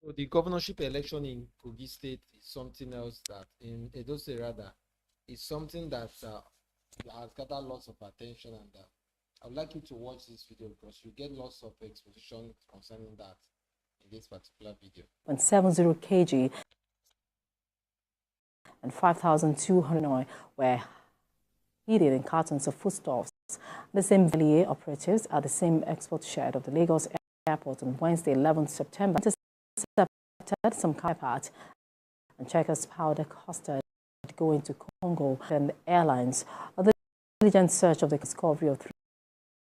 So the governorship election in Kogi State is something else that, in Edo State rather, is something that has gathered lots of attention, and I would like you to watch this video because you get lots of exposition concerning that in this particular video. 70 kg and 5,200 were hidden in cartons of foodstuffs. The same VLA operatives at the same export shed of the Lagos airport on Wednesday, 11th September, intercepted some carpet and checkers powder custard going to Congo and the airlines. A diligent search of the discovery of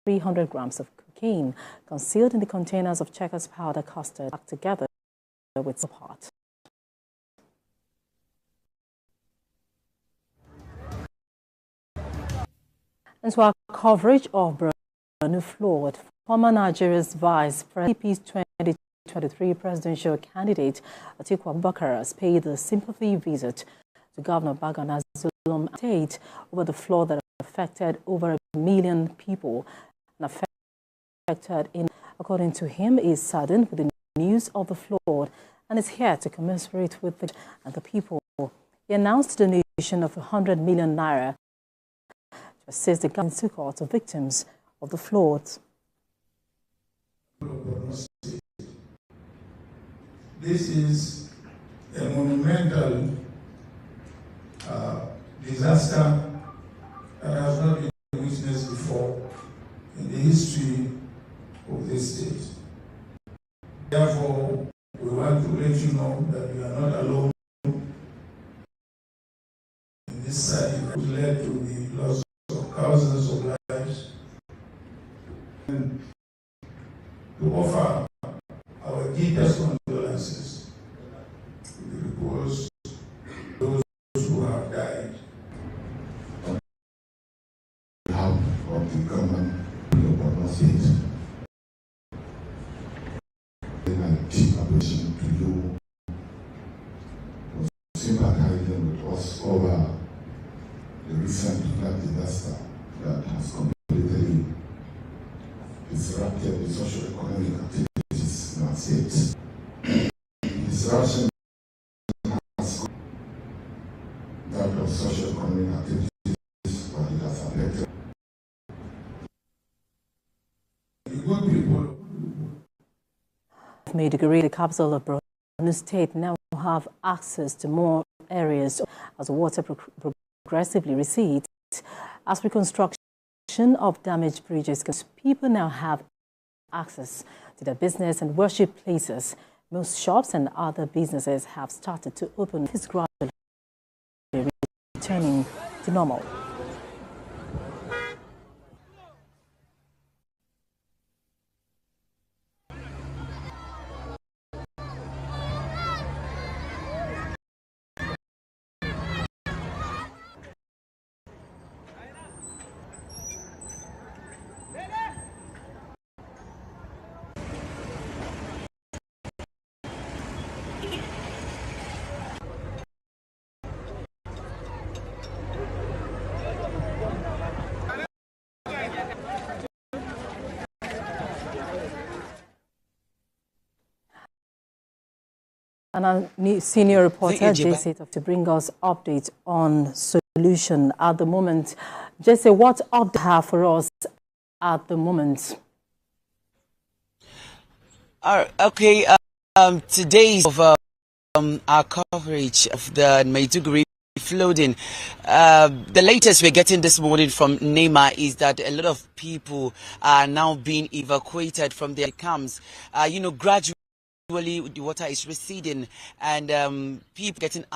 300 grams of cocaine concealed in the containers of checkers powder custard packed together with support. And so our coverage of Borno flawed, former Nigeria's vice president's 2023 presidential candidate Atiku Abubakar has paid a sympathy visit to Governor Bagana's Zulum state over the flood that affected over 1 million people and affected in. According to him, he is saddened with the news of the flood and is here to commiserate with the people. He announced a donation of 100 million naira to assist the government support of victims of the floods. This is a monumental disaster that has not been witnessed before in the history of this state. Therefore, we want to let you know that you are not alone in this side that led to the loss of thousands of lives. And to offer our deepest condolences to the reports those who have died. On behalf of the government of Borno State, and deep appreciation to you for sympathizing with us over the recent flood disaster that has completely disrupted the socio-economic activities in our state. Disruption has that of socio-economic activities, but it has affected The good people. Maiduguri, the capital of Borno State, now have access to more areas as water progressively recedes. As reconstruction of damaged bridges, people now have access to their business and worship places. Most shops and other businesses have started to open. This gradually returning to normal. And our new senior reporter, Jesse, to bring us updates on solution at the moment. Jesse, what update do you have for us at the moment? Okay, today's of our coverage of the Maiduguri flooding. The latest we're getting this morning from NEMA is that a lot of people are now being evacuated from their camps. Gradually the water is receding, and people getting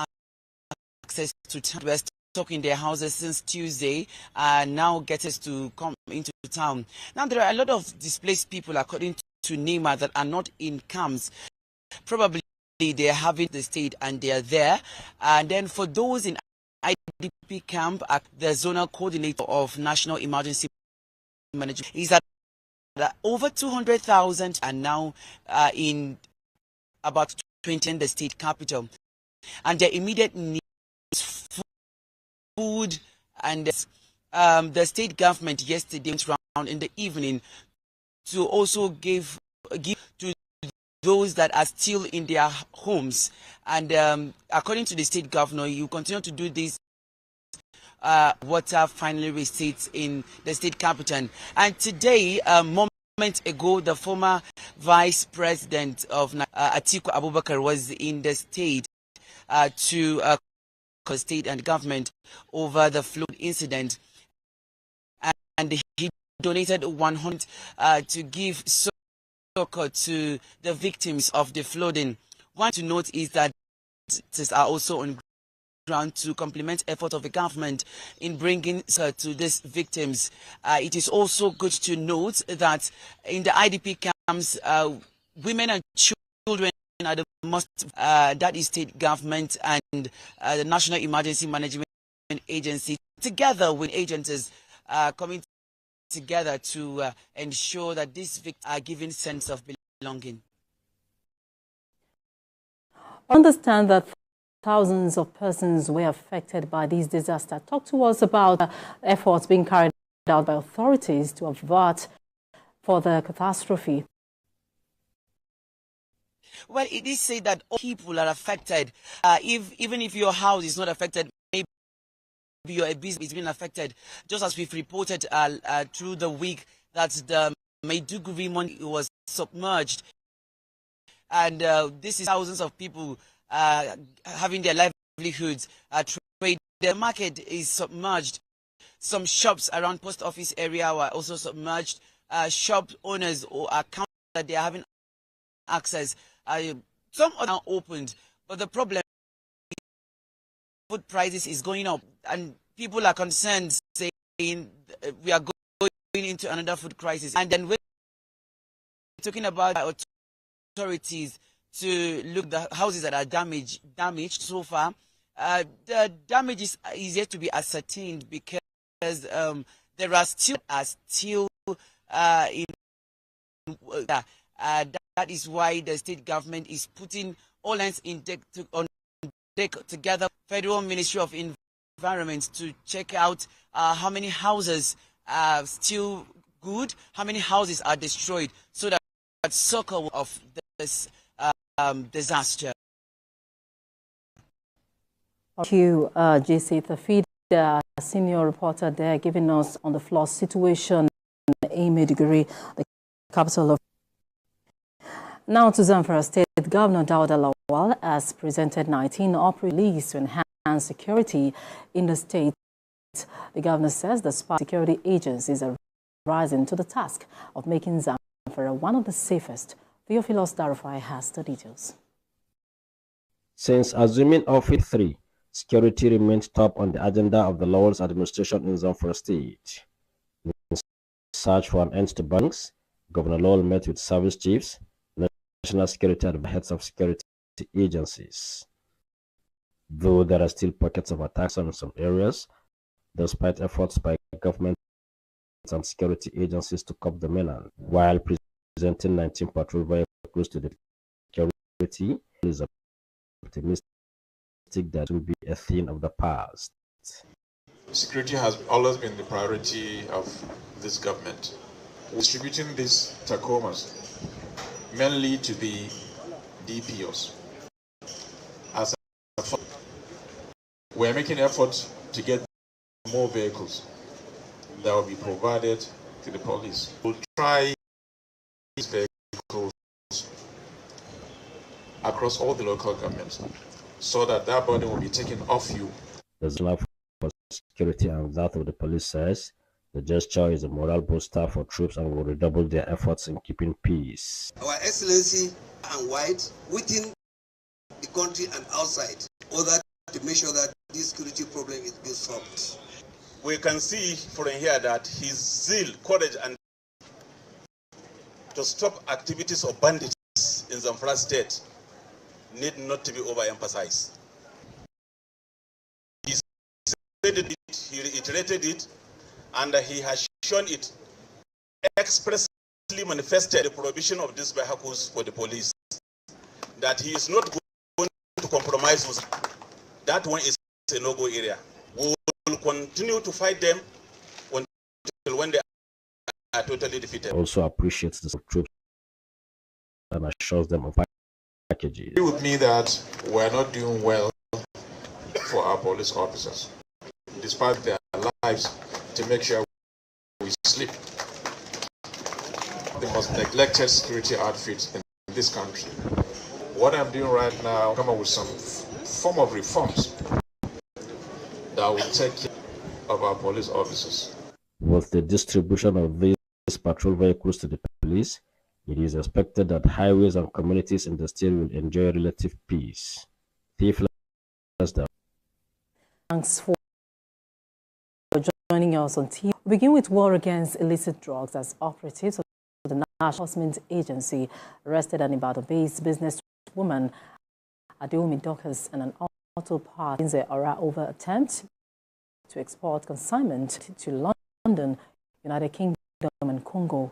access to town. We're stuck in their houses since Tuesday, and now getting to come into town. Now there are a lot of displaced people, according to NEMA, that are not in camps. Probably they're having the state and they're there. And then for those in IDP camp, the zonal coordinator of National Emergency Management is that over 200,000 are now in about 20 in the state capital, and their immediate needs food. And the state government yesterday went around in the evening to also give to those that are still in their homes. And according to the state governor, you continue to do this water finally restates in the state capital. And today, a moment ago, the former vice president of Atiku Abubakar was in the state to state and government over the flood incident, and he donated 100 to give succor to the victims of the flooding. One to note is that these are also on ground to complement effort of the government in bringing to these victims. It is also good to note that in the IDP camps, women and children are the most, that is state government and the National Emergency Management Agency, together with agencies coming together to ensure that these victims are given sense of belonging. Understand that thousands of persons were affected by this disaster. Talk to us about efforts being carried out by authorities to avert further catastrophe. Well, it is said that all people are affected. Even if your house is not affected, maybe your business is being affected. Just as we've reported through the week that the Maiduguri money was submerged. And this is thousands of people having their livelihoods. Trade. The market is submerged. Some shops around post office area were also submerged. Shop owners or accounts that they are having access. Some are now opened, but the problem is food prices is going up, and people are concerned, saying we are going into another food crisis. And then we're talking about authorities to look at the houses that are damaged so far. The damage is yet to be ascertained because there are still in that is why the state government is putting all hands on deck together, Federal Ministry of Environment, to check out how many houses are still good, how many houses are destroyed, so that circle of this disaster. Thank you, JC Tafid, senior reporter there, giving us on the floor situation in Maiduguri, the capital of. Now to Zamfara State, Governor Dauda Lawal has presented 19 release to enhance security in the state. The governor says the security agencies are rising to the task of making Zamfara one of the safest. Theophilus Darufai has the details. Since assuming office 3, security remains top on the agenda of the Lawal's administration in Zamfara State. In search for an end to banks, Governor Lawal met with service chiefs, national security and heads of security agencies. Though there are still pockets of attacks in some areas, despite efforts by government and security agencies to curb the mainland, while presenting 19 patrol vehicles to the security, is optimistic that will be a thing of the past. Security has always been the priority of this government. Distributing these tacomas mainly to the DPOs. As we're making efforts to get more vehicles that will be provided to the police. We'll try these vehicles across all the local governments so that burden will be taken off you. There's enough for security, and that of the police says the gesture is a moral booster for troops and will redouble their efforts in keeping peace. Our Excellency and wide within the country and outside, all that to make sure that this security problem is being solved. We can see from here that his zeal, courage, and to stop activities of bandits in Zamfara State need not to be overemphasized. He said it, he reiterated it, and he has shown it, expressly manifested the prohibition of these vehicles for the police, that he is not going to compromise with. That one is a no-go area. We will continue to fight them until when they are totally defeated. Also appreciates the troops and assures them of packages. Agree with me that we're not doing well for our police officers, despite their lives, to make sure we sleep. The most neglected security outfit in this country. What I'm doing right now, come up with some form of reforms that will take care of our police officers. With the distribution of these patrol vehicles to the police, it is expected that highways and communities in the state will enjoy relative peace. Thanks for joining us on TV. We begin with war against illicit drugs as operatives of the National Enforcement Agency arrested an Ibadan-based businesswoman, Adeomi Dorcas, and an auto part in the Ora over attempt to export consignment to London, United Kingdom, and Congo.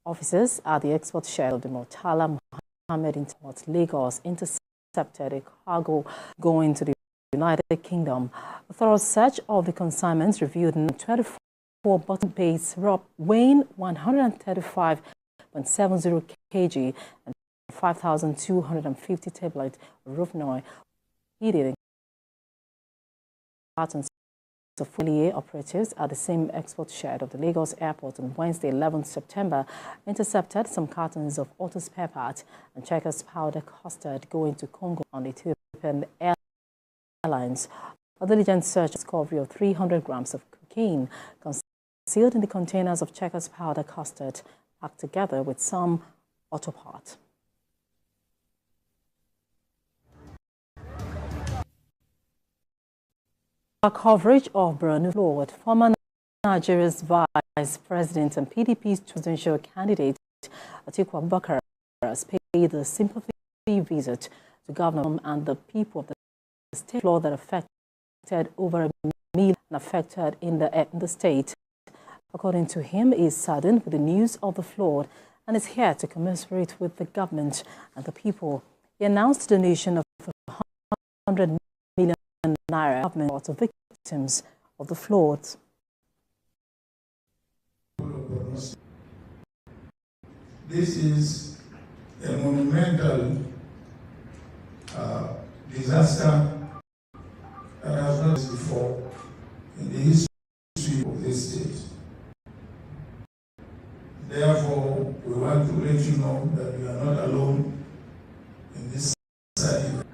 Officers at the export shell of the Murtala Mohammed Import Lagos intercepted a cargo going to the United Kingdom. A thorough search of the consignments revealed 24 bottle-based syrup weighing 135.70 kg and 5,250 tablets of Rohypnol hidden in cartons. The fully operatives at the same export shed of the Lagos airport on Wednesday, 11th September, intercepted some cartons of auto spare parts and checkers powder custard going to Congo on the Ethiopian Airlines. A diligent search discovery of 300 grams of cocaine concealed in the containers of checkers powder custard packed together with some auto parts. Our coverage of Borno Lord, former Nigeria's vice president and PDP's presidential candidate Atiku Abubakar has paid a sympathy visit to Governor and the people of the state flood that affected over 1 million affected in the state. According to him, he is saddened with the news of the flood and is here to commiserate with the government and the people. He announced a donation of 100 million naira government to victims of the floods. This is a monumental disaster that has not been before in the history of this state. Therefore, we want to let you know that we are not alone in this sad event,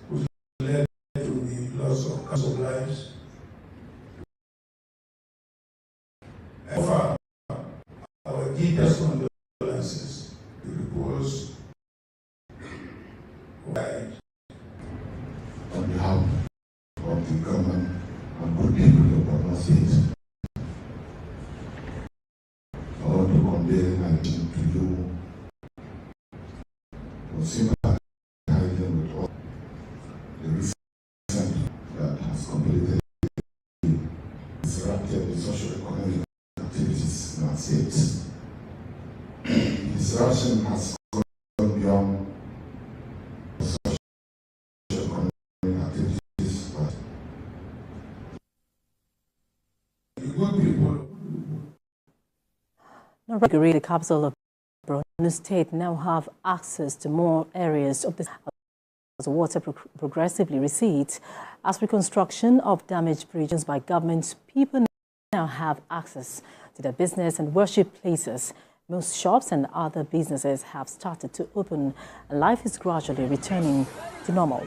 which led to the loss of countless of lives. I offer our deepest condolences to the cause who died. On behalf of the government and good people of Borno State, I want to convey my thanks to you for sympathizing with all the recent that has completely disrupted the socio-economic activities in our state. Disruption has gone beyond socio-economic activities, but The good people. The capital of Borno State now have access to more areas of the as water progressively recedes. As reconstruction of damaged bridges by government, people now have access to their business and worship places. Most shops and other businesses have started to open, and life is gradually returning to normal.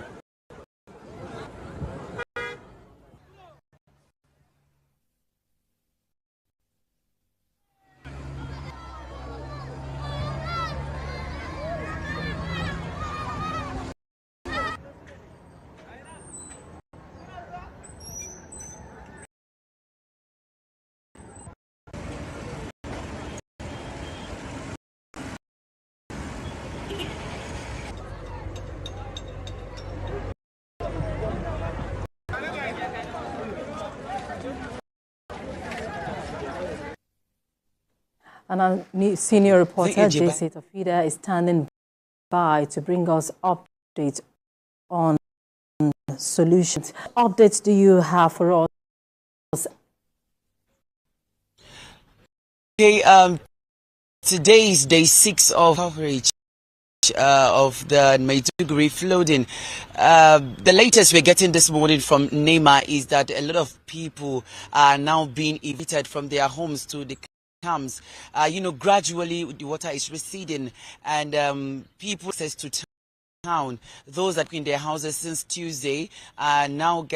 And our new senior reporter, JC Tafida, is standing by to bring us updates on solutions. Updates do you have for us? Okay, Today is day 6 of coverage of the Maiduguri flooding. The latest we're getting this morning from NEMA is that a lot of people are now being evicted from their homes to the camps. Gradually the water is receding, and people access to town, those that are in their houses since Tuesday, are now